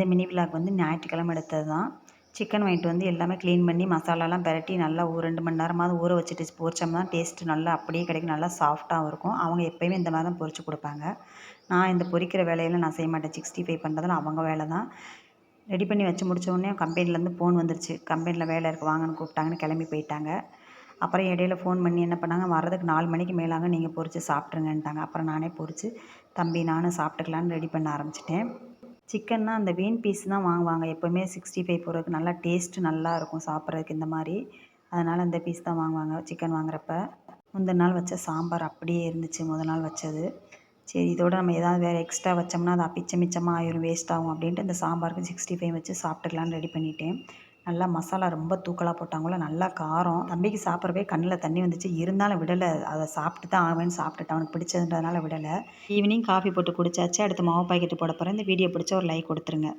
இந்த mini vlog வந்து ஞாயிற்றுக்கிழமை எடுத்தது தான். சிக்கன் வாங்கிட்டு வந்து எல்லாமே க்ளீன் பண்ணி மசாலாலாம் பெரட்டி நல்லா ஒரு 2 மணி நேரமாவது ஊற வச்சுட்டு பொரிச்சோம்னா டேஸ்ட்டு நல்லா அப்படியே கிடைக்கும். நல்லா சாஃப்ட்டாகவும் இருக்கும். அவங்க எப்போயுமே இந்த மாதிரி தான் பொரிச்சு கொடுப்பாங்க. நான் இந்த பொரிக்கிற வேலையெல்லாம் நான் செய்ய மாட்டேன். 65 பண்ணுறதெல்லாம் அவங்க வேலை தான். ரெடி பண்ணி வச்சு முடித்தோடனே கம்பெனிலேருந்து ஃபோன் வந்துருச்சு. கம்பெனியில் வேலை இருக்குது வாங்கன்னு கூப்பிட்டாங்கன்னு கிளம்பி போயிட்டாங்க. அப்புறம் இடையில ஃபோன் பண்ணி என்ன பண்ணாங்க, வர்றதுக்கு 4 மணிக்கு மேலாக நீங்கள் பொரித்து சாப்பிட்ருங்கன்ட்டாங்க. அப்புறம் நானே பொரித்து தம்பி நானும் சாப்பிட்டுக்கலான்னு ரெடி பண்ண ஆரம்பிச்சிட்டேன். சிக்கன்னா அந்த வீன் பீஸ் தான் வாங்குவாங்க. எப்போவுமே 65 போடுறதுக்கு நல்லா டேஸ்ட்டு நல்லாயிருக்கும் சாப்பிட்றதுக்கு இந்த மாதிரி. அதனால் இந்த பீஸ் தான் வாங்குவாங்க சிக்கன் வாங்குறப்ப. முந்தின நாள் வச்ச சாம்பார் அப்படியே இருந்துச்சு முதல் நாள் வச்சது. சரி இதோட நம்ம ஏதாவது வேறு எக்ஸ்ட்ரா வச்சோம்னா அது மிச்சமாக ஆயிரும் வேஸ்ட் ஆகும் அப்படின்ட்டு இந்த சாம்பாருக்கு 65 வச்சு சாப்பிட்டுக்கலான்னு ரெடி பண்ணிட்டேன். நல்லா மசாலா ரொம்ப தூக்கலாக போட்டாங்களோ நல்லா காரம். தம்பிக்கு சாப்பிட்றப்பே கண்ணில் தண்ணி வந்துச்சு. இருந்தாலும் விடலை. அதை சாப்பிட்டு தான் ஆவேன்னு சாப்பிட்டுட்டு அவனுக்கு பிடிச்சதுன்றதுனால விடலை. ஈவினிங் காஃபி போட்டு குடிச்சாச்சு. அடுத்து மாவு பாக்கெட்டு போட போகிறேன். இந்த வீடியோ பிடிச்சா ஒரு லைக் கொடுத்துருங்க.